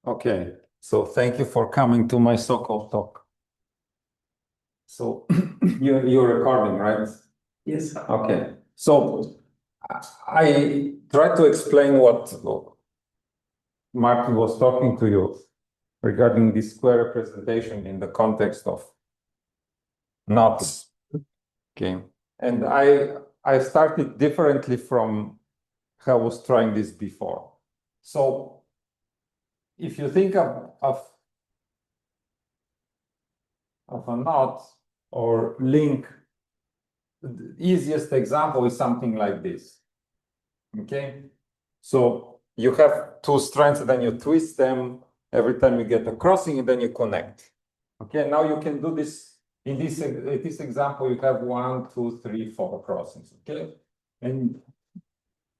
Okay, so thank you for coming to my so-called talk. So you're recording, right? Yes. Okay, so I tried to explain what Martin was talking to you regarding this square representation in the context of knots. Okay, and I started differently from how I was trying this before. So if you think of a knot or link, the easiest example is something like this. Okay, so you have two strands, and then you twist them every time you get a crossing, and then you connect. Okay, now you can do this in this example. You have 1, 2, 3, 4 crossings. Okay, and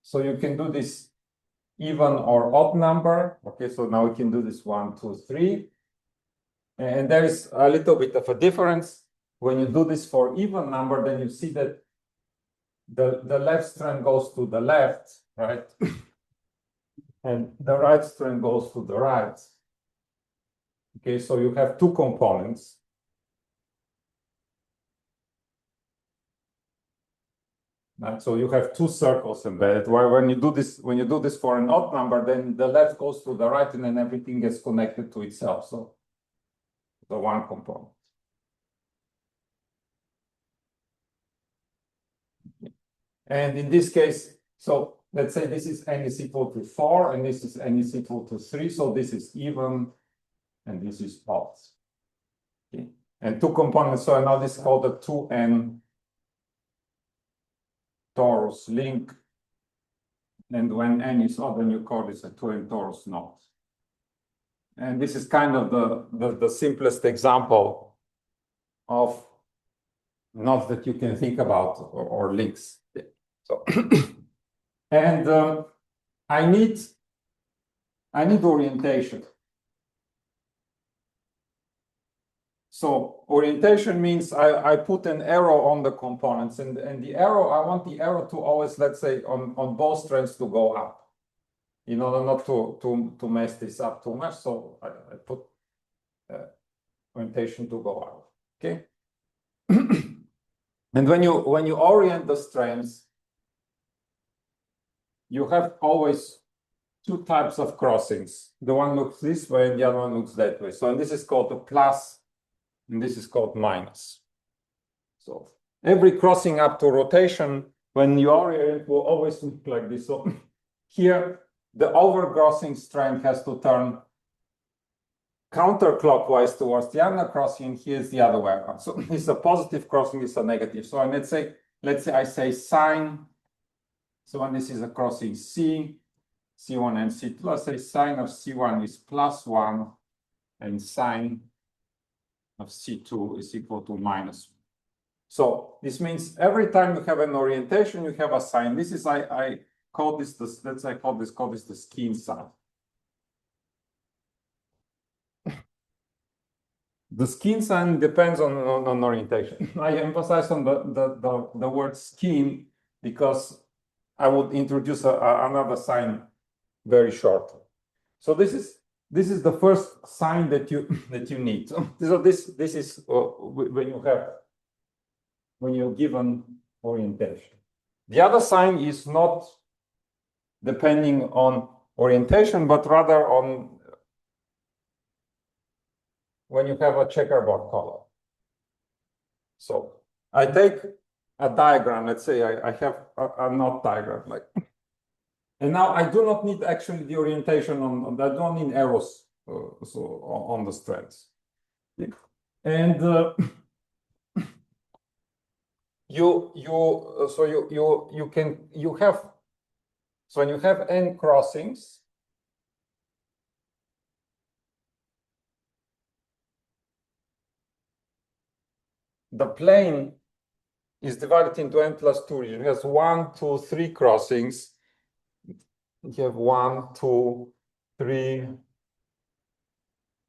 so you can do this even or odd number. Okay, so now we can do this 1, 2, 3, and there is a little bit of a difference. When you do this for even number, then you see that the left strand goes to the left, right? And the right strand goes to the right. Okay, so you have two components. Right? So you have two circles embedded, where when you do this for an odd number, then the left goes to the right, and then everything gets connected to itself. So the one component. And in this case, so let's say this is n is equal to 4, and this is n is equal to 3. So this is even, and this is odd. Okay. And two components. So now this is called a 2n torus link. And when n is odd, then you call this a 2n torus knot. And this is kind of the simplest example of knots that you can think about, or links. So, and I need orientation. So orientation means I put an arrow on the components, and the arrow, I want the arrow to always, let's say, on both strands to go up, in order not to mess this up too much. So I put orientation to go up. Okay. And when you orient the strands, you have always two types of crossings. The one looks this way, and the other one looks that way. So this is called a plus, and this is called minus. So every crossing up to rotation, when you orient, will always look like this. So here, the overcrossing strand has to turn counterclockwise towards the other crossing, and here's the other way around. So this is a positive crossing, this is a negative. So let's say I say sine. So when this is a crossing C1 and C2, let's say sine of C1 is +1, and sine of C2 is equal to -1. So this means every time you have an orientation, you have a sign. This is, I call this the skein sign. The skein sign depends on orientation. I emphasize on the word skein because I would introduce another sign very shortly. So this is the first sign that you need. So this is when you're given orientation. The other sign is not depending on orientation, but rather on when you have a checkerboard color. So I take a diagram. Let's say I have a knot diagram, like, and now I do not need actually the orientation on. I don't need arrows so on the strands, and so when you have n crossings, the plane is divided into n plus 2 regions. It has 1, 2, 3 crossings. You have 1, 2, 3,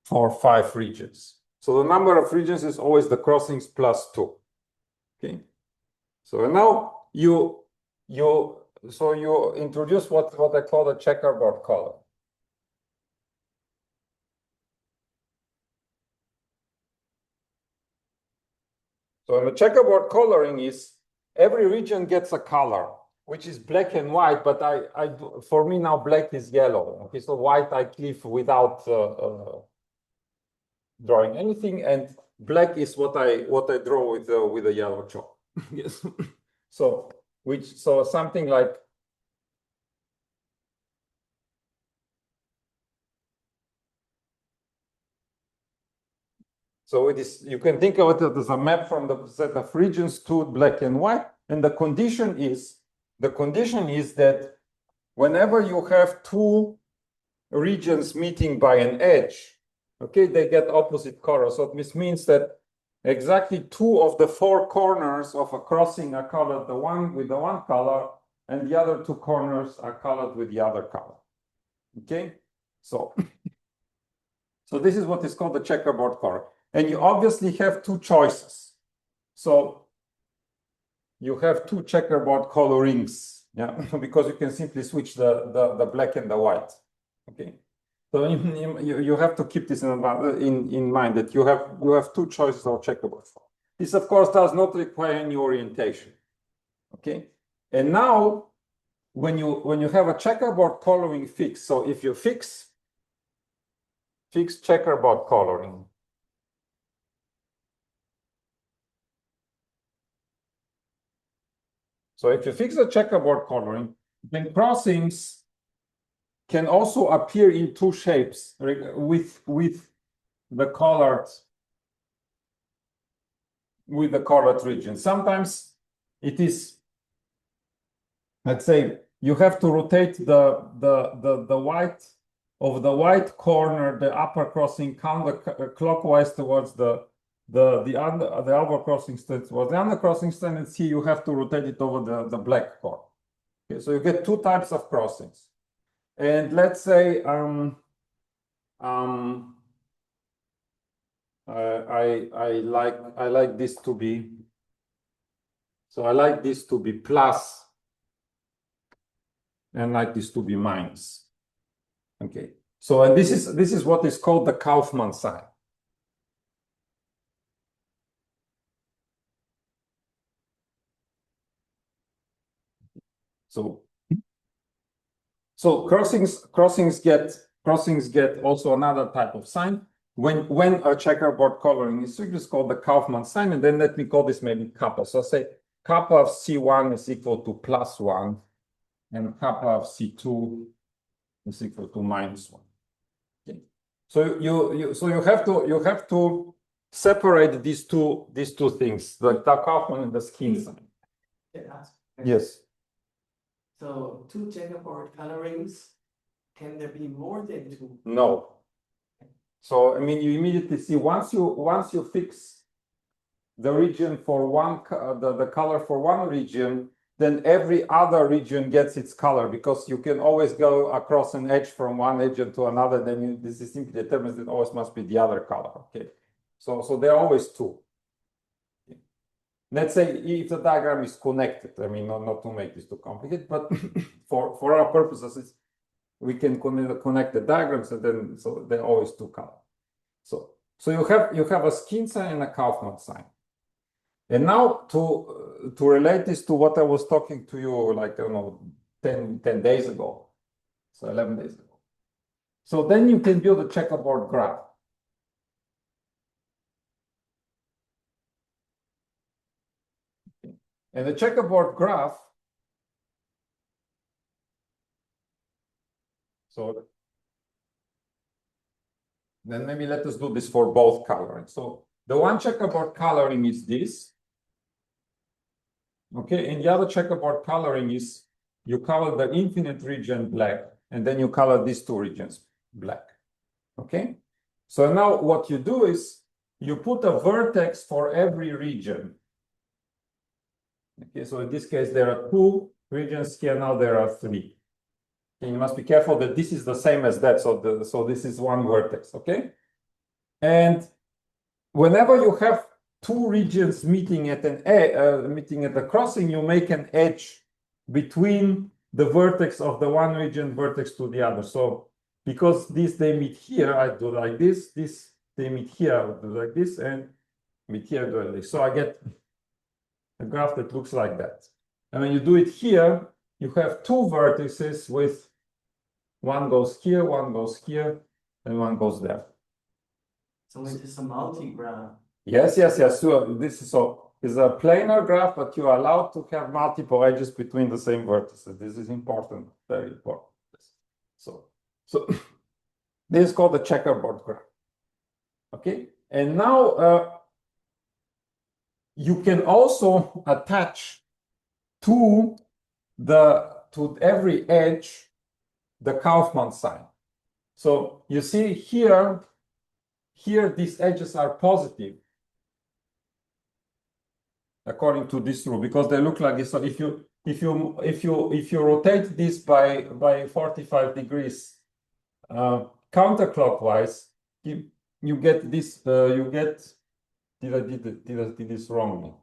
4, 5 regions. So the number of regions is always the crossings plus 2. Okay. So now you introduce what I call the checkerboard color. So the checkerboard coloring is every region gets a color, which is black and white, but for me now black is yellow. Okay, so white I cliff without drawing anything, and black is what I draw with a yellow chalk. Yes. So something like so it is, you can think of it as a map from the set of regions to black and white, and the condition is that whenever you have two regions meeting by an edge, okay, they get opposite colors. So this means that exactly two of the four corners of a crossing are colored, the one with the one color, and the other two corners are colored with the other color. Okay, so this is what is called the checkerboard color. And you obviously have two choices. So you have two checkerboard colorings, yeah, because you can simply switch the black and the white. Okay, so you have to keep this in mind that you have two choices of checkerboard. This, of course, does not require any orientation. Okay, and now when you have a checkerboard coloring fixed, so if you fix checkerboard coloring, so if you fix the checkerboard coloring, then crossings can also appear in two shapes with the colored region. Sometimes it is, let's say, you have to rotate the white corner, the upper crossing counterclockwise towards the upper crossing stand towards the under crossing stand, and see you have to rotate it over the black corner. Okay, so you get two types of crossings. And let's say I like this to be, so I like this to be plus and like this to be minus. Okay, so and this is what is called the Kaufman sign. So crossings get also another type of sign when a checkerboard coloring is just called the Kaufman sign, and then let me call this maybe kappa. So say kappa of C1 is equal to +1, and kappa of C2 is equal to -1. Okay. So you have to separate these two things, the Kaufman and the Skin sign. Yes. So two checkerboard colorings, can there be more than two? No. So I mean, you immediately see once you fix the region for one, the color for one region, then every other region gets its color, because you can always go across an edge from one region to another. Then this is simply determines that always must be the other color. Okay. So there are always two. Let's say if the diagram is connected, I mean, not to make this too complicated, but for our purposes, we can connect the diagrams, and then so they're always two colors. So you have a Skin sign and a Kaufman sign. And now to relate this to what I was talking to you, like, I don't know, 10 days ago, so 11 days ago. So then you can build a checkerboard graph. And the checkerboard graph, so then maybe let us do this for both coloring. So the one checkerboard coloring is this. Okay, and the other checkerboard coloring is you color the infinite region black, and then you color these two regions black. Okay, so now what you do is you put a vertex for every region. Okay, so in this case, there are two regions here, now there are three. And you must be careful that this is the same as that, so this is one vertex, okay? And whenever you have two regions meeting at the crossing, you make an edge between the vertex of the one region vertex to the other. So because they meet here, I do like this, they meet here, I do like this, and meet here, I do like this. So I get a graph that looks like that. And when you do it here, you have two vertices with one goes here, one goes here, and one goes there. So it is a multi-graph. Yes. So this is a planar graph, but you are allowed to have multiple edges between the same vertices. This is important, very important. So this is called the checkerboard graph. Okay, and now you can also attach to every edge the Kaufman sign. So you see here these edges are positive according to this rule because they look like this. So if you rotate this by 45 degrees counterclockwise, you get this. Did I did this wrongly?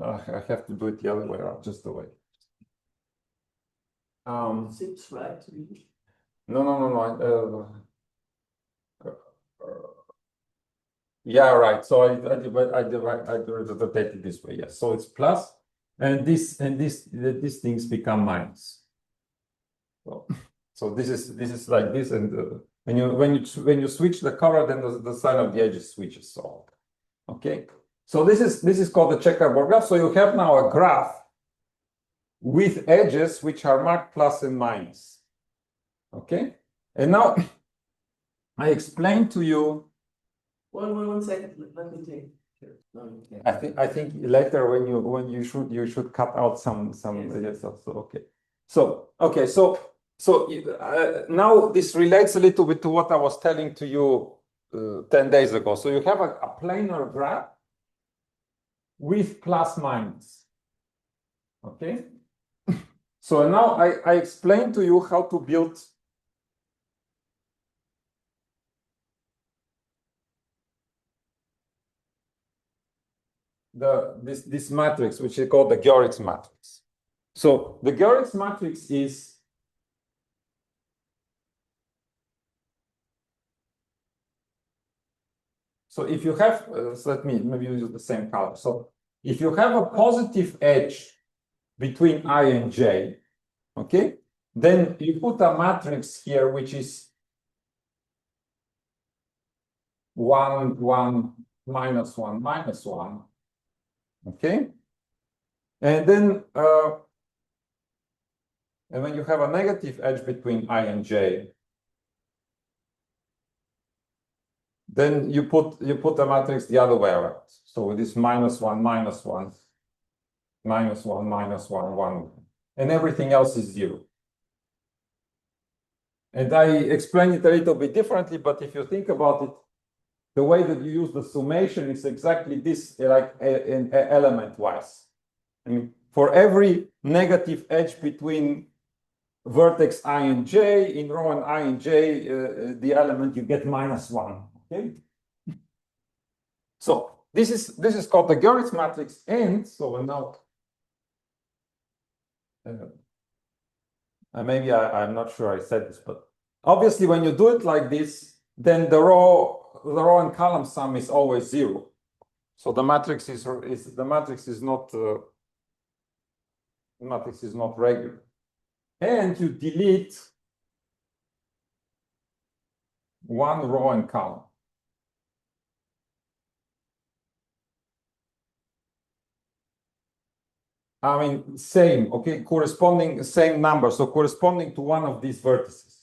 I have to do it the other way around, just the way. Seems right to me. No. Yeah, right. So I rotated this way. Yes. So it's plus, and these things become minus. So this is like this, and when you switch the color, then the sign of the edges switches. So okay. So this is called the checkerboard graph. So you have now a graph with edges which are marked plus and minus. Okay. And now I explained to you. One second. Let me take. No, you can't. I think later when you should cut out some yes. So okay. So okay. So now this relates a little bit to what I was telling to you 10 days ago. So you have a planar graph with plus minus. Okay. So now I explained to you how to build this matrix, which is called the Goeritz matrix. So the Goeritz matrix is so if you have so let me maybe use the same color. So if you have a positive edge between I and J, okay, then you put a matrix here which is 1, 1, minus 1, minus 1. Okay, and then and when you have a negative edge between I and J, then you put the matrix the other way around. So it is minus 1, minus 1, minus 1, minus 1, 1, and everything else is 0. And I explained it a little bit differently, but if you think about it, the way that you use the summation is exactly this, like element-wise. I mean, for every negative edge between vertex I and J, in row and I and J, the element you get minus 1. Okay. So this is called the Goeritz matrix, and so now maybe I'm not sure I said this, but obviously when you do it like this, then the row and column sum is always 0. So the matrix is not regular, and you delete one row and column. I mean, same, okay, corresponding same number, so corresponding to one of these vertices.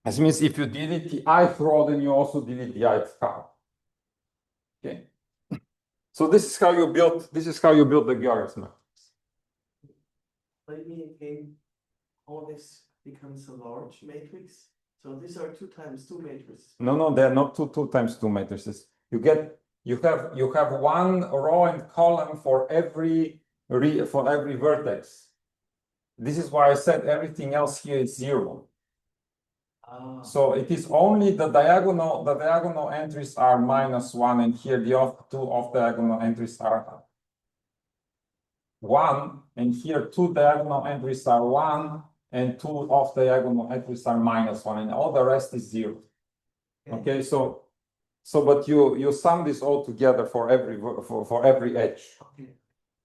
This means if you delete the ith row, then you also delete the ith column. Okay. So this is how you build the Goeritz matrix. Let me again, all this becomes a large matrix. So these are 2 times 2 matrices. No, they're not two times 2 matrices. You have one row and column for every vertex. This is why I said everything else here is 0. So it is only the diagonal entries are minus 1, and here the two off diagonal entries are 1, and here 2 diagonal entries are 1, and 2 off diagonal entries are minus 1, and all the rest is 0. Okay, so So, but you sum this all together for every edge. Okay.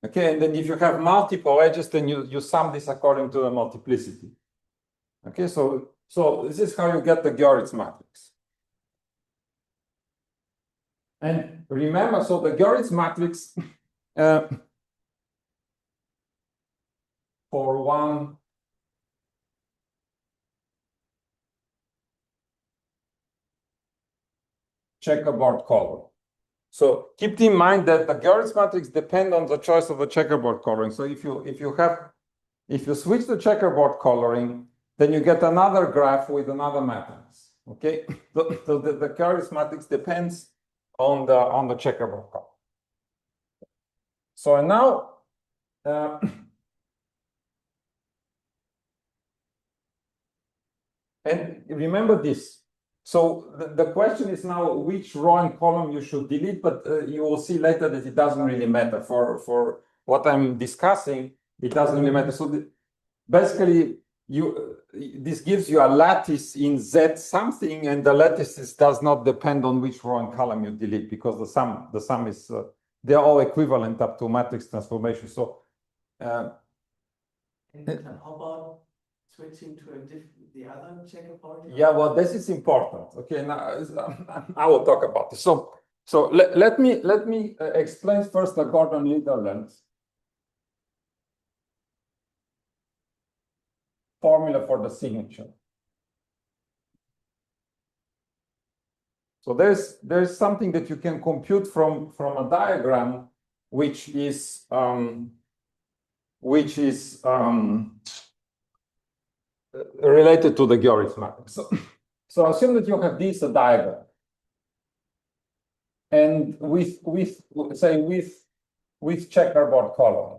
Okay, and then if you have multiple edges, then you sum this according to the multiplicity. Okay, so this is how you get the Goeritz matrix. And remember, so the Goeritz matrix for one checkerboard color. So keep in mind that the Goeritz matrix depends on the choice of the checkerboard coloring. So if you switch the checkerboard coloring, then you get another graph with another matrix. Okay, so the Goeritz matrix depends on the checkerboard color. So now and remember this. So the question is now which row and column you should delete, but you will see later that it doesn't really matter for what I'm discussing. It doesn't really matter. So basically, this gives you a lattice in Z something, and the lattice does not depend on which row and column you delete because the sum is they're all equivalent up to matrix transformation. So And how about switching to the other checkerboard? yeah, well, this is important. Okay, now I will talk about this. So let me explain first the Gordon-Liederland formula for the signature. So there's something that you can compute from a diagram, which is related to the Goeritz matrix. So assume that you have this diagram, and with checkerboard color.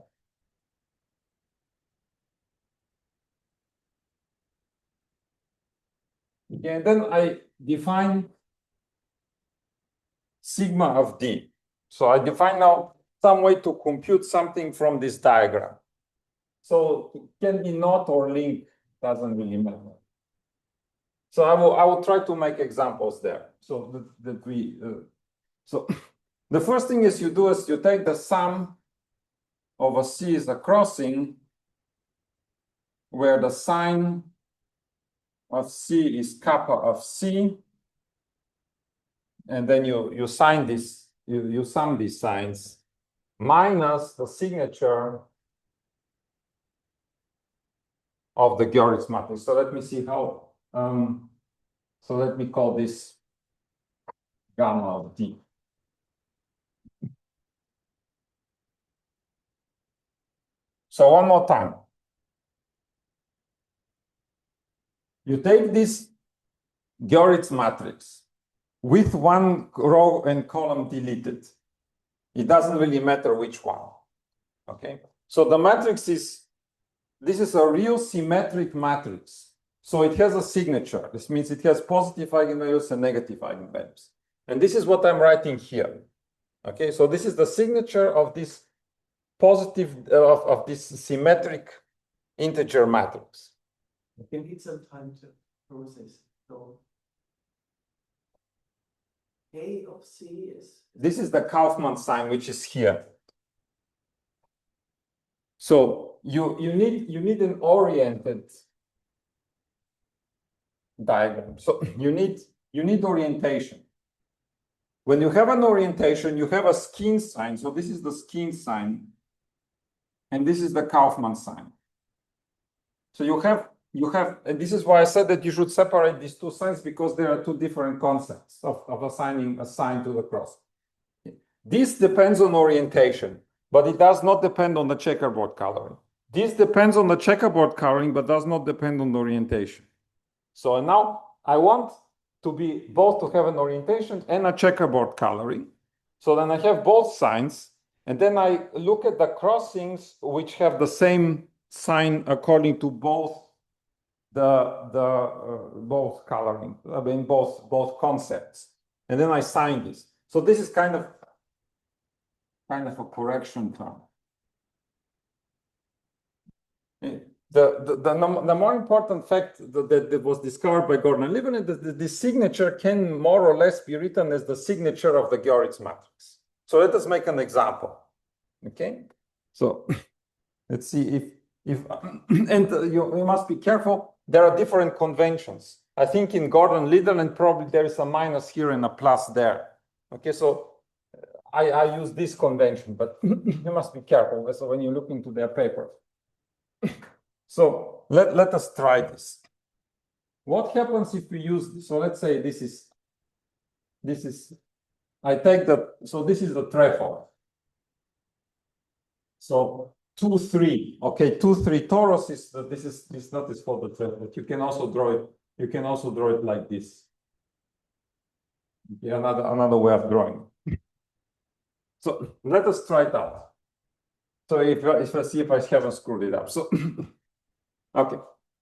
Okay, and then I define sigma of D. So I define now some way to compute something from this diagram. So it can be not or link, doesn't really matter. So I will try to make examples there. So so the first thing is you take the sum of a C is a crossing where the sign of C is kappa of C, and then you sign this, you sum these signs minus the signature of the Goeritz matrix. So let me see how. So let me call this gamma of D. So one more time. You take this Goeritz matrix with one row and column deleted. It doesn't really matter which one. Okay. So the matrix this is a real symmetric matrix. So it has a signature. This means it has positive eigenvalues and negative eigenvalues. And this is what I'm writing here. Okay, so this is the signature of this positive, of this symmetric integer matrix. You need some time to process. So K of C is. This is the Kaufman sign, which is here. So you need an oriented diagram. So you need orientation. When you have an orientation, you have a skein sign. So this is the skein sign, and this is the Kaufman sign. So you have, and this is why I said that you should separate these two signs, because there are two different concepts of assigning a sign to the cross. This depends on orientation, but it does not depend on the checkerboard coloring. This depends on the checkerboard coloring, but does not depend on the orientation. So now I want to be both to have an orientation and a checkerboard coloring. So then I have both signs, and then I look at the crossings which have the same sign according to both both coloring, I mean both concepts, and then I sign this. So this is kind of a correction term. the more important fact that was discovered by Gordon and Lieberman is that the signature can more or less be written as the signature of the Goeritz matrix. So let us make an example. Okay, so let's see if and you must be careful. There are different conventions. I think in Gordon Lieberman probably there is a minus here and a plus there. Okay, so I use this convention, but you must be careful. So when you look into their paper. So let us try this. What happens if we use this? So let's say this is I take so this is the trefoil. So 2, 3. Okay, 2, 3 torus is this not is called the trefoil, but you can also draw it. You can also draw it like this. Okay, another way of drawing. So let us try it out. So if I see if I haven't screwed it up. So okay.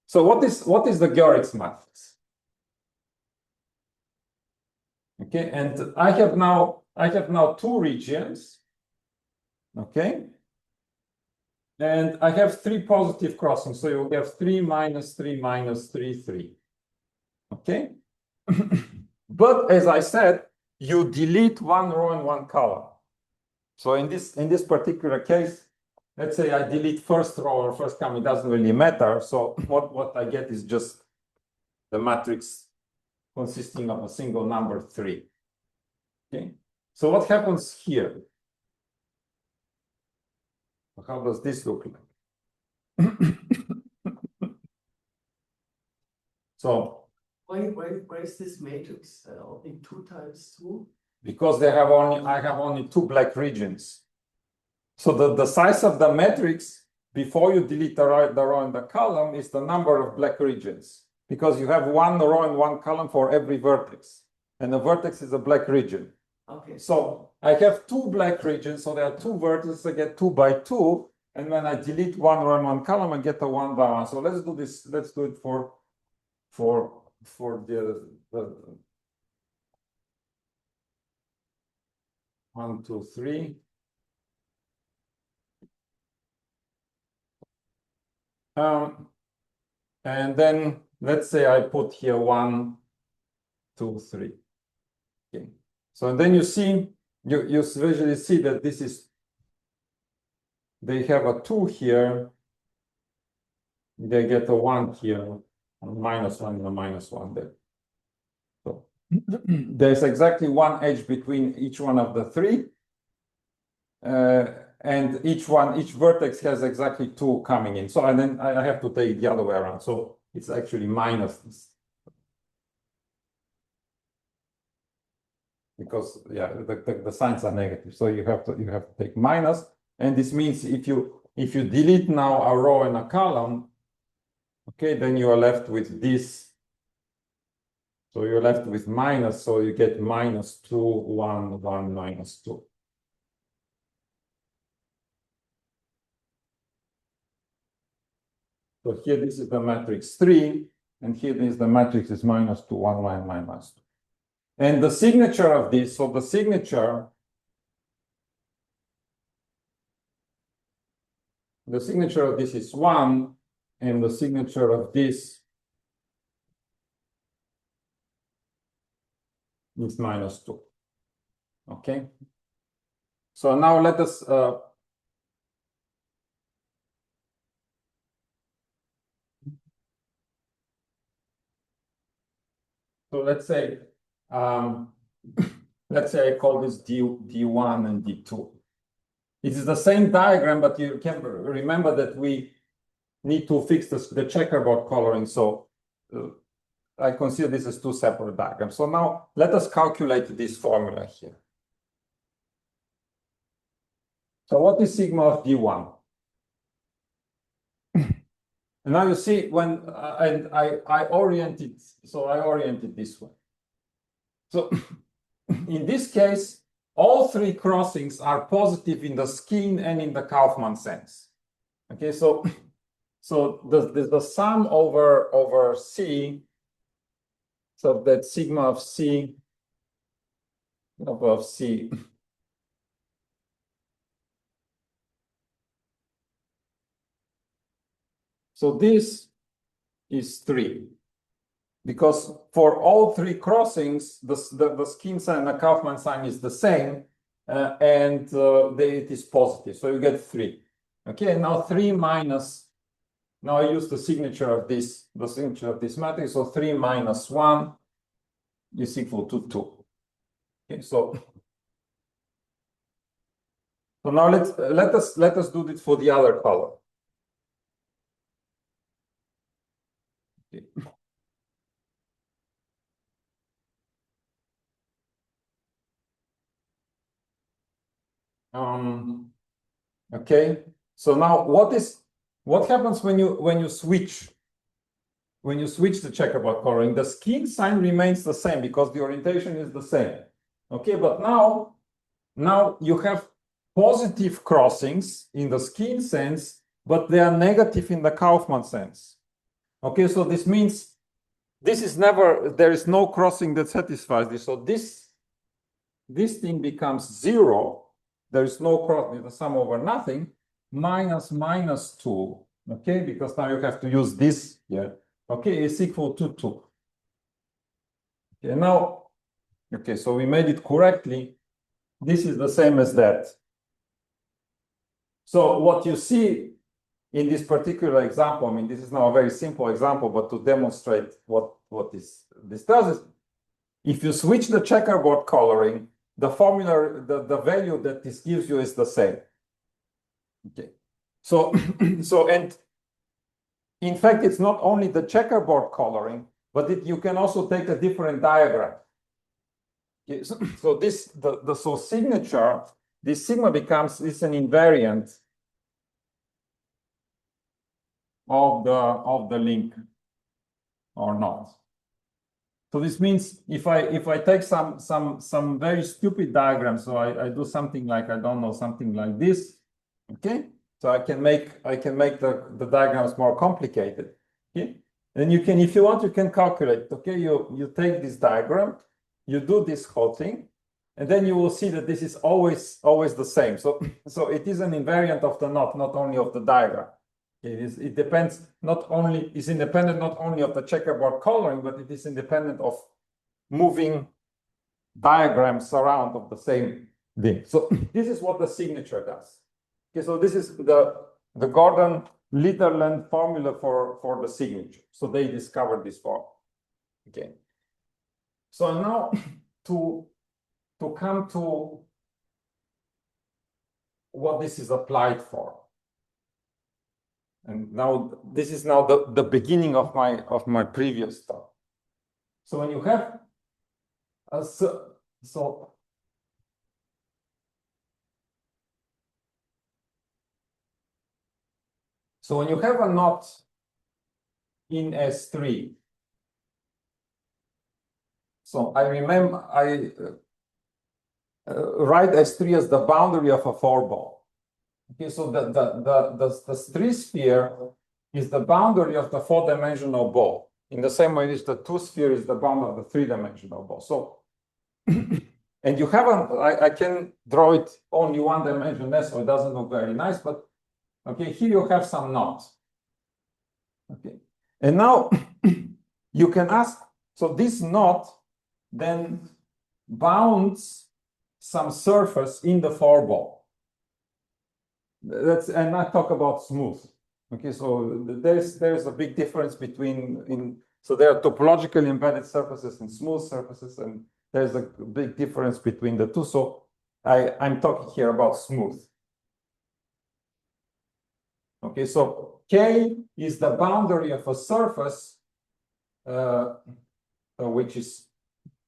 So what is the Goeritz matrix? Okay, and I have now two regions. Okay. And I have 3 positive crossings. So you have 3 minus 3 minus 3, 3. Okay. But as I said, you delete 1 row and 1 column. So in this particular case, let's say I delete first row or first column, it doesn't really matter. So what I get is just the matrix consisting of a single number 3. Okay. So what happens here? How does this look like? So why is this matrix only 2 times 2? Because I have only 2 black regions. So the size of the matrix before you delete the row and the column is the number of black regions, because you have 1 row and 1 column for every vertex, and the vertex is a black region. Okay. So I have 2 black regions, so there are 2 vertices. I get 2 by 2, and when I delete 1 row and 1 column, I get a 1 by 1. So let's do this. Let's do it for the 1, 2, 3. And then let's say I put here 1, 2, 3. Okay. So and then you see, you visually see that this is, they have a 2 here, they get a 1 here, a minus 1 and a minus 1 there. So there's exactly 1 edge between each one of the 3. And each vertex has exactly 2 coming in. So and then I have to take it the other way around. So it's actually minus this. Because yeah, the signs are negative. So you have to take minus. And this means if you delete now a row and a column, okay, then you are left with this. So you're left with minus, so you get minus 2, 1, 1, minus 2. So here this is the matrix 3, and here this the matrix is minus 2, 1, 1, minus 2. And the signature of this, so the signature of this is 1, and the signature of this is minus 2. Okay. So now let us so let's say I call this D1 and D2. It is the same diagram, but you can remember that we need to fix the checkerboard coloring. So I consider this as 2 separate diagrams. So now let us calculate this formula here. So what is sigma of D1? And now you see when and I orient it, so I orient it this way. So in this case, all 3 crossings are positive in the skin and in the Kaufman sense. Okay, so the sum over C, so that sigma of C above C So this is 3. Because for all 3 crossings, the skin sign and the Kaufman sign is the same, and it is positive. So you get 3. Okay, now 3 minus, now I use the signature of this matrix. So 3 minus 1 is equal to 2. Okay, so now let us do this for the other color. Okay. Okay. So now what happens when you switch the checkerboard coloring? The skin sign remains the same because the orientation is the same. Okay, but now you have positive crossings in the skin sense, but they are negative in the Kaufman sense. Okay, so this means there is no crossing that satisfies this. So this thing becomes 0. There is no crossing, the sum over nothing, minus 2. Okay, because now you have to use this here. Okay, is equal to 2. Okay, now, okay, so we made it correctly. This is the same as that. So what you see in this particular example, I mean, this is now a very simple example, but to demonstrate what this does is, if you switch the checkerboard coloring, the formula, the value that this gives you is the same. Okay. So, and in fact, it's not only the checkerboard coloring, but you can also take a different diagram. Okay. So so signature, this sigma is an invariant of the link or not. So this means if I take some very stupid diagram, so I do something like, I don't know, something like this, okay? So I can make the diagrams more complicated. Okay? And you can, if you want, you can calculate. Okay, you take this diagram, you do this whole thing, and then you will see that this is always the same. So it is an invariant of the knot, not only of the diagram. It depends is independent not only of the checkerboard coloring, but it is independent of moving diagrams around of the same thing. So this is what the signature does. Okay, so this is the Gordon-Litterland formula for the signature. So they discovered this form. Okay. So now to come to what this is applied for. And now this is now the beginning of my previous talk. So when you have so when you have a knot in S3, so I remember write S3 as the boundary of a 4-ball. Okay, so the 3 sphere is the boundary of the 4-dimensional ball. In the same way as the 2 sphere is the boundary of the 3-dimensional ball. So, and you have I can draw it only 1 dimension less, so it doesn't look very nice, but okay, here you have some knots. Okay, and now you can ask, so this knot then bounds some surface in the 4-ball. And I talk about smooth. Okay, so there's a big difference between so there are topologically embedded surfaces and smooth surfaces, and there's a big difference between the two. So I'm talking here about smooth. Okay, so K is the boundary of a surface, which is,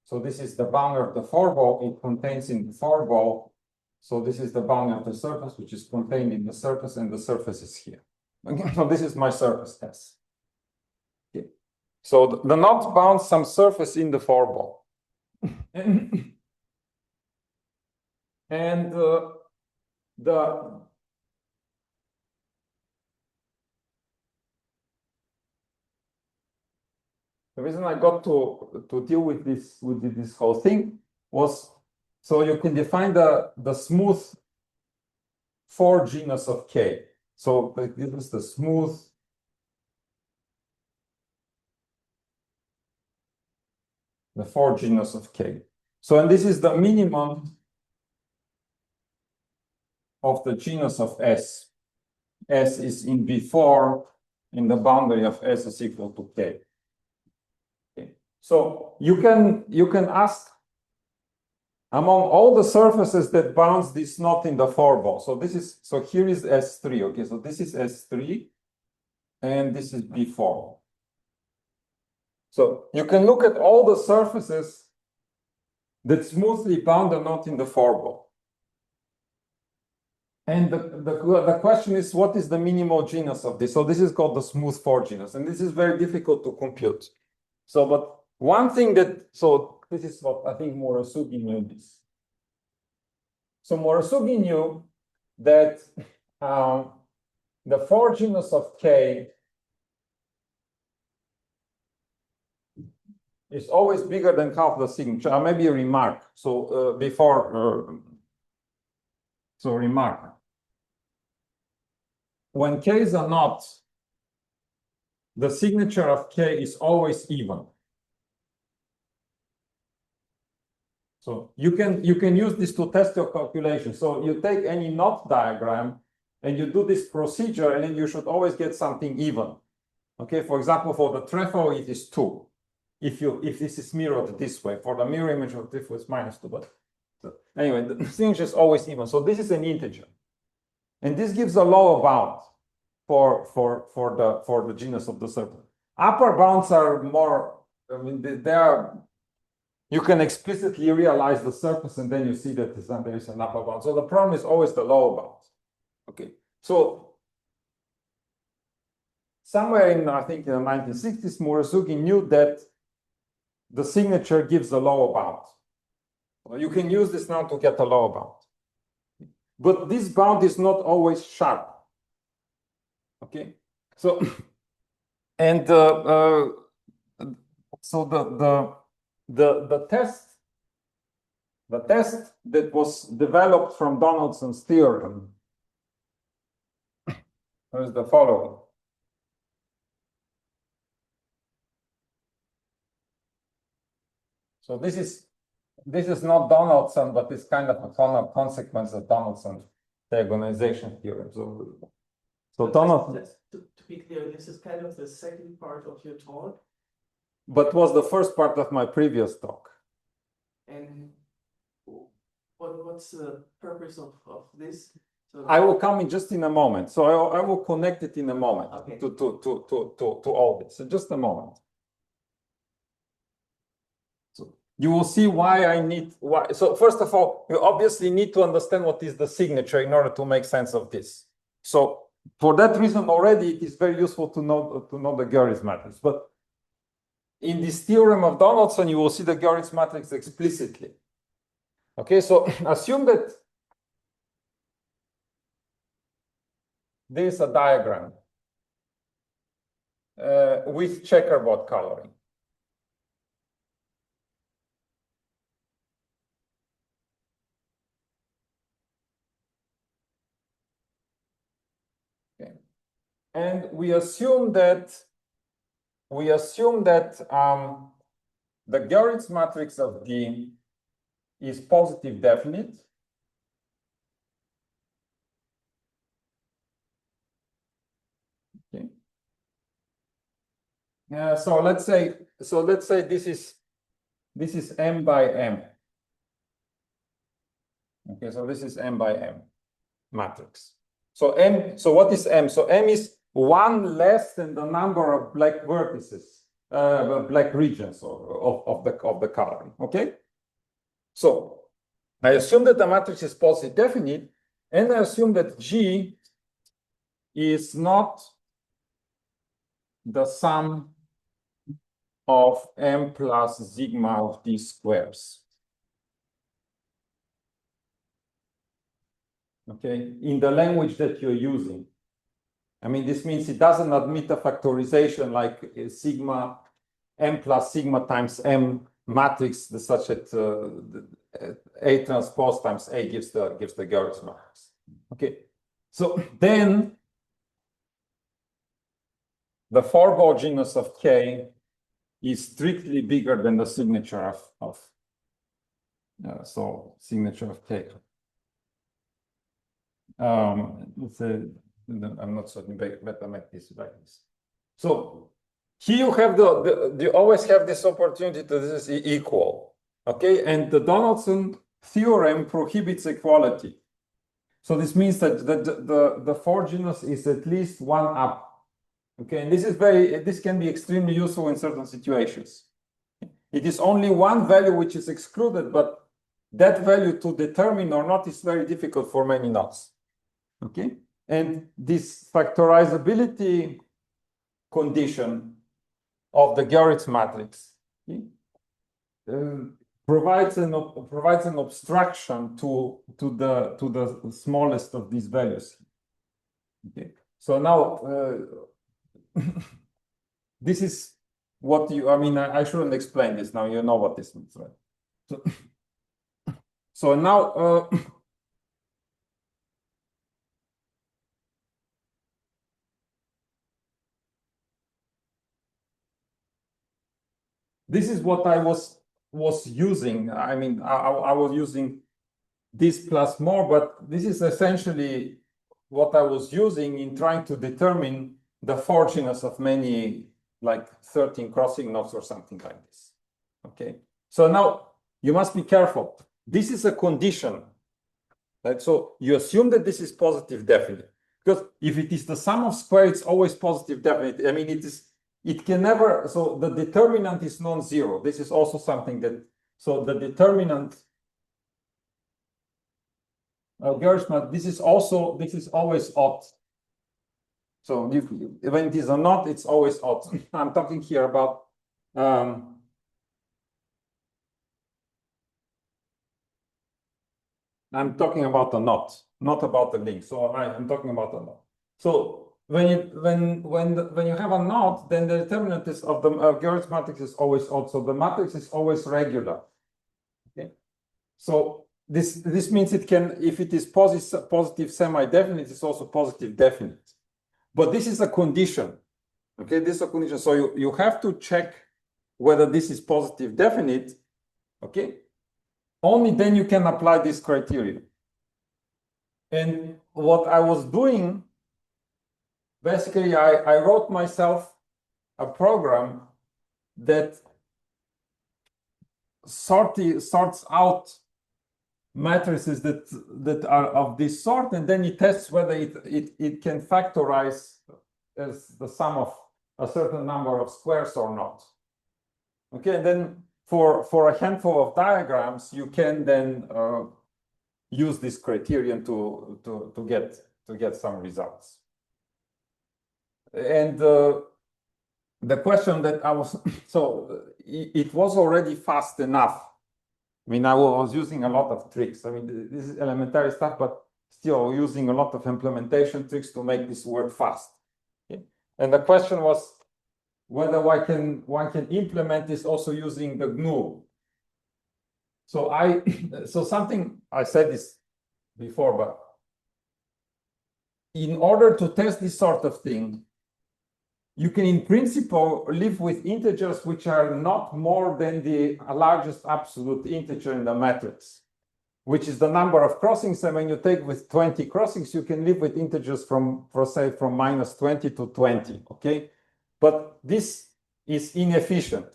so this is the boundary of the 4-ball. It contains in the 4-ball. So this is the boundary of the surface, which is contained in the surface, and the surface is here. Okay, so this is my surface S. Okay. So the knot bounds some surface in the 4-ball. And the reason I got to deal with this whole thing was, so you can define the smooth 4 genus of K. So this is the smooth the 4 genus of K. So, and this is the minimum of the genus of S. S is in V4 in the boundary of S is equal to K. Okay. So you can ask among all the surfaces that bounds this knot in the 4 ball. So here is S3. Okay, so this is S3 and this is B4. So you can look at all the surfaces that smoothly bound a knot in the 4 ball. And the question is, what is the minimal genus of this? So this is called the smooth 4 genus, and this is very difficult to compute. So, but one thing so this is what I think Murasugi knew this. So Murasugi knew that the 4 genus of K is always bigger than half the signature. Maybe a remark. So remark. When K is a knot, the signature of K is always even. So you can use this to test your calculation. So you take any knot diagram and you do this procedure, and then you should always get something even. Okay, for example, for the trefoil, it is 2. If this is mirrored this way, for the mirror image of trefoil, it's -2. But so anyway, the signature is always even. So this is an integer, and this gives a lower bound for the genus of the circle. Upper bounds are more. I mean, they are. You can explicitly realize the surface, and then you see that there is an upper bound. So the problem is always the lower bound. Okay, so somewhere in, I think, in the 1960s, Murasugi knew that the signature gives a lower bound. Well, you can use this now to get a lower bound. But this bound is not always sharp. Okay, so and so the test that was developed from Donaldson's theorem is the following. So this is not Donaldson, but it's kind of a consequence of Donaldson's diagonalization theorem. So Donaldson. To be clear, this is kind of the second part of your talk. But was the first part of my previous talk. And what's the purpose of this? So I will come in just in a moment. So I will connect it in a moment. Okay. to all this. So just a moment. So you will see why I need why. So first of all, you obviously need to understand what is the signature in order to make sense of this. So for that reason already, it is very useful to know the Goeritz matrix. But in this theorem of Donaldson, you will see the Goeritz matrix explicitly. Okay, so assume that there is a diagram with checkerboard coloring. Okay. And we assume that the Goeritz matrix of D is positive definite. Okay. So let's say this is M by M. Okay, so this is M by M matrix. So M. So what is M? So M is 1 less than the number of black vertices, black regions of the coloring. Okay. So I assume that the matrix is positive definite, and I assume that G is not the sum of M plus sigma of D squares. Okay, in the language that you're using. I mean, this means it doesn't admit a factorization like sigma M plus sigma times M matrix, such that A transpose times A gives the Goeritz matrix. Okay, so then the 4-ball genus of K is strictly bigger than the signature of signature of K. Let's say, I'm not certain, better make this like this. So here you have you always have this opportunity to this is equal, okay? And the Donaldson theorem prohibits equality. So this means that the four genus is at least one up, okay? And this can be extremely useful in certain situations. It is only one value which is excluded, but that value to determine or not is very difficult for many knots. Okay, and this factorizability condition of the Goeritz matrix provides an obstruction to the smallest of these values. Okay, so now this is what I shouldn't explain this now. You know what this means, right? So now. This is what I was using. I was using this plus more, but this is essentially what I was using in trying to determine the four genus of many, like 13 crossing knots or something like this. Okay, so now you must be careful. This is a condition, right? So you assume that this is positive definite, because if it is the sum of squares, it's always positive definite. It can never, so the determinant is non-zero. This is also something that, so the determinant of Goeritz, this is always odd. So when it is a knot, it's always odd. I'm talking here about, I'm talking about a knot, not about the link. So I'm talking about a knot. So when you have a knot, then the determinant is of the Goeritz matrix is always odd. So the matrix is always regular. Okay. So this means it can, if it is positive semi-definite, it's also positive definite. But this is a condition. Okay, this is a condition. So you have to check whether this is positive definite. Okay. Only then you can apply this criterion. And what I was doing, basically, I wrote myself a program that sorts out matrices that are of this sort, and then it tests whether it can factorize as the sum of a certain number of squares or not. Okay, and then for a handful of diagrams, you can then use this criterion to get some results. And the question that I was, so it was already fast enough. I was using a lot of tricks. This is elementary stuff, but still using a lot of implementation tricks to make this work fast. Okay? And the question was whether one can implement this also using the GNU. So something, I said this before, but in order to test this sort of thing, you can in principle live with integers which are not more than the largest absolute integer in the matrix, which is the number of crossings. And when you take with 20 crossings, you can live with integers from minus 20 to 20, okay? But this is inefficient.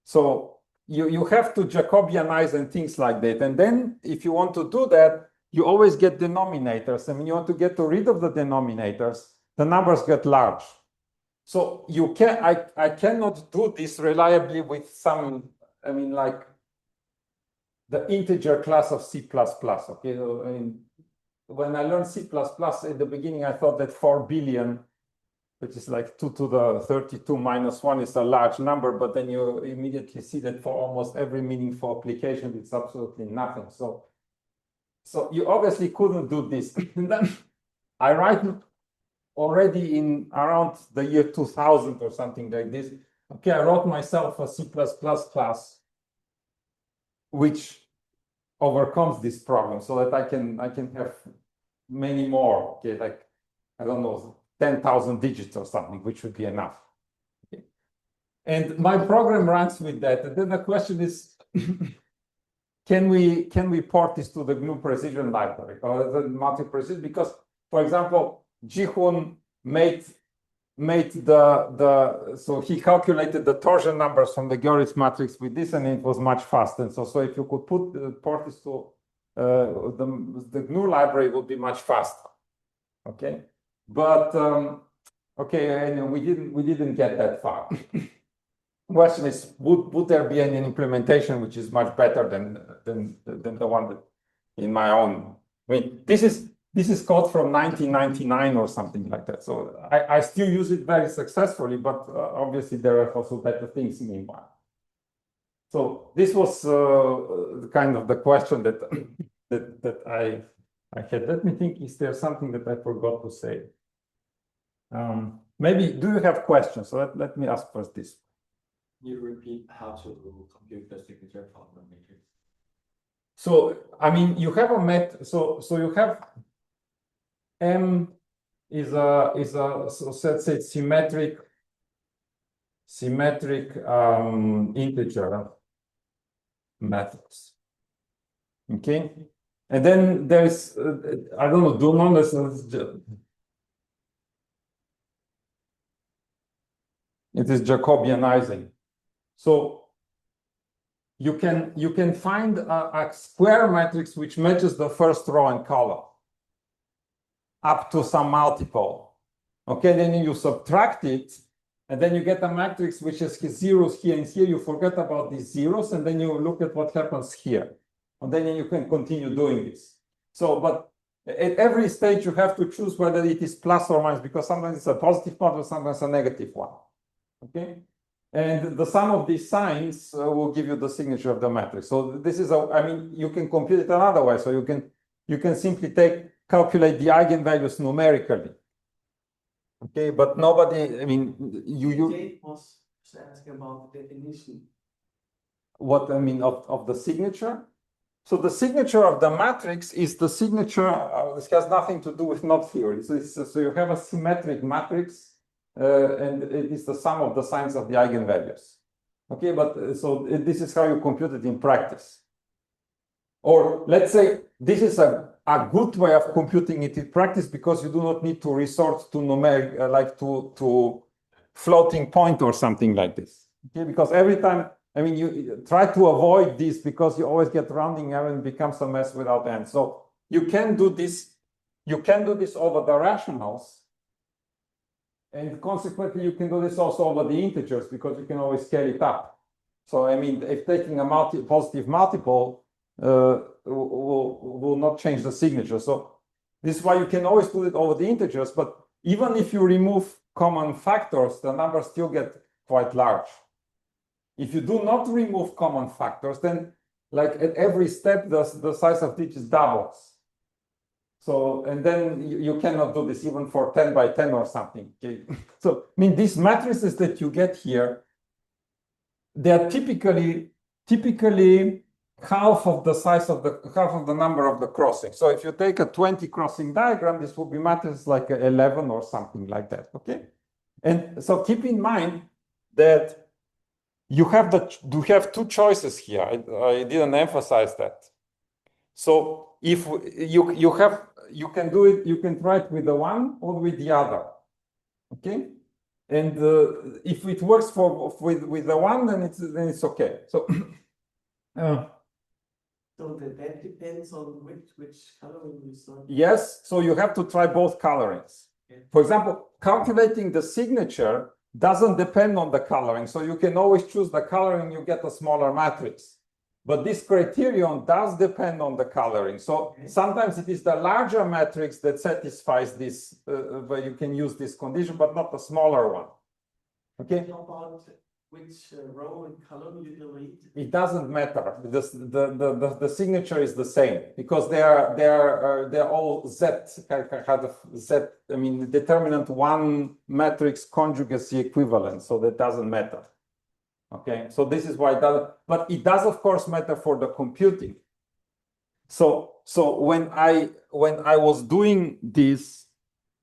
So you have to Jacobianize and things like that. And then if you want to do that, you always get denominators. And when you want to get rid of the denominators, the numbers get large. So I cannot do this reliably with some, like the integer class of C++, okay? So, when I learned C++ at the beginning, I thought that 4 billion, which is like 2 to the 32 minus 1 is a large number, but then you immediately see that for almost every meaningful application, it's absolutely nothing. So you obviously couldn't do this. And then I write already in around the year 2000 or something like this. Okay, I wrote myself a C++ class which overcomes this problem so that I can have many more, okay, like, I don't know, 10,000 digits or something, which would be enough. Okay. And my program runs with that. And then the question is, can we port this to the GNU precision library or the multi-precision? Because, for example, Jihun made so he calculated the torsion numbers from the Goeritz matrix with this, and it was much faster. And so if you could port this to the GNU library, it would be much faster. Okay, but okay, and we didn't get that far. Question is, would there be an implementation which is much better than the one that in my own? I mean, this is code from 1999 or something like that. So I still use it very successfully, but obviously there are also better things meanwhile. So this was kind of the question that I had. Let me think, is there something that I forgot to say? Maybe, do you have questions? So let me ask first this. You repeat how to compute the signature from the matrix. So, I mean, you have a so you have M is so let's say symmetric integer matrix. Okay, and then there's I don't know, Donaldson. It is Jacobianizing. So you can find a square matrix which matches the first row and column up to some multiple. Okay, then you subtract it, and then you get a matrix which has zeros here and here. You forget about these zeros, and then you look at what happens here. And then you can continue doing this. So, but at every stage you have to choose whether it is plus or minus, because sometimes it's a positive model, sometimes a negative one. Okay, and the sum of these signs will give you the signature of the matrix. So this is I mean, you can compute it another way. So you can simply calculate the eigenvalues numerically. Okay, but nobody, I mean, Jake was asking about the definition. What I mean of the signature. So the signature of the matrix is the signature. This has nothing to do with knot theory. So you have a symmetric matrix. And it is the sum of the signs of the eigenvalues. Okay, but so this is how you compute it in practice. Or let's say this is a good way of computing it in practice, because you do not need to resort to numeric, like to floating point or something like this. Okay, because every time, I mean, you try to avoid this because you always get rounding error and it becomes a mess without end. So you can do this. You can do this over the rationals. And consequently, you can do this also over the integers, because you can always scale it up. So, I mean, if taking a positive multiple will not change the signature. So this is why you can always do it over the integers. But even if you remove common factors, the numbers still get quite large. If you do not remove common factors, then like at every step, the size of digits doubles. So, and then you cannot do this even for 10 by 10 or something. Okay? So, I mean, these matrices that you get here, they are typically half of the size of half of the number of the crossings. So if you take a 20 crossing diagram, this will be matrices like 11 or something like that. Okay. And so keep in mind that you have two choices here. I didn't emphasize that. So if you can do it, you can try it with the one or with the other. Okay. And if it works with the one, then it's okay. So so that depends on which coloring you start. Yes, so you have to try both colorings. Yeah. For example, calculating the signature doesn't depend on the coloring. So you can always choose the coloring, you get a smaller matrix. But this criterion does depend on the coloring. So sometimes it is the larger matrix that satisfies this, where you can use this condition, but not the smaller one. Okay? How about which row and column you delete? It doesn't matter. The signature is the same, because they're all Z kind of Z. I mean, determinant one matrix conjugacy equivalent. So that doesn't matter. Okay, so this is why it doesn't, but it does of course matter for the computing. So when I was doing this,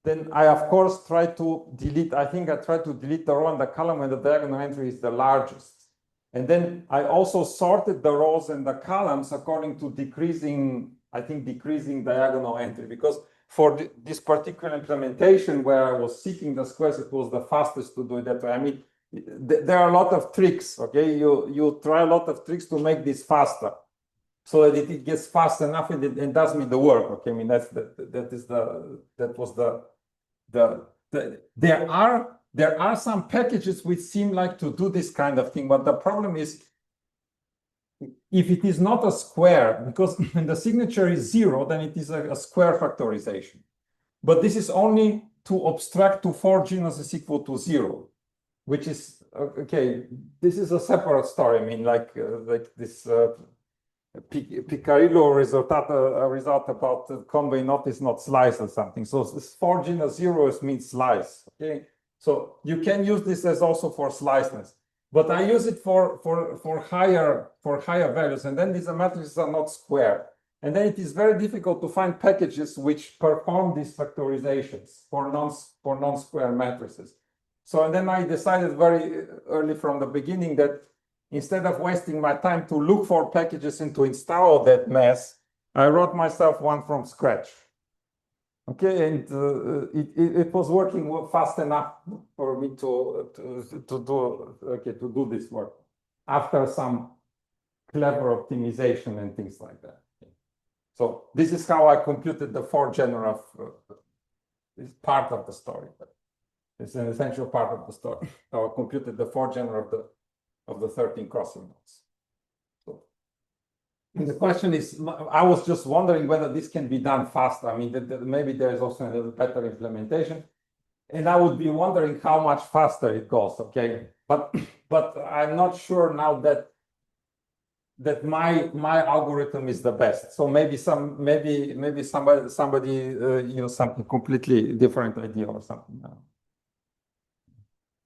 then I of course try to delete, I think I try to delete the row and the column when the diagonal entry is the largest. And then I also sorted the rows and the columns according to decreasing diagonal entry, because for this particular implementation where I was seeking the squares, it was the fastest to do it that way. I mean, there are a lot of tricks, okay? You try a lot of tricks to make this faster, so that it gets fast enough and it does me the work. Okay, I mean there are some packages which seem like to do this kind of thing, but the problem is if it is not a square, because when the signature is 0, then it is a square factorization. But this is only to abstract to 4 genus is equal to 0, which is okay. This is a separate story. I mean, like this. Picarillo result about Stoimenov is not slice or something. So this 4 genus 0 means slice. Okay, so you can use this as also for sliceness, but I use it for higher values, and then these matrices are not square, and then it is very difficult to find packages which perform these factorizations for non-square matrices. So and then I decided very early from the beginning that instead of wasting my time to look for packages and to install that mess, I wrote myself one from scratch. Okay, and it was working fast enough for me to do this work after some clever optimization and things like that. So this is how I computed the 4 genera. It's part of the story, but it's an essential part of the story. How I computed the 4 genera of the 13 crossing nodes. So, and the question is, I was just wondering whether this can be done faster. I mean, maybe there is also a little better implementation, and I would be wondering how much faster it goes. Okay, but I'm not sure now that my algorithm is the best. So maybe somebody something completely different idea or something.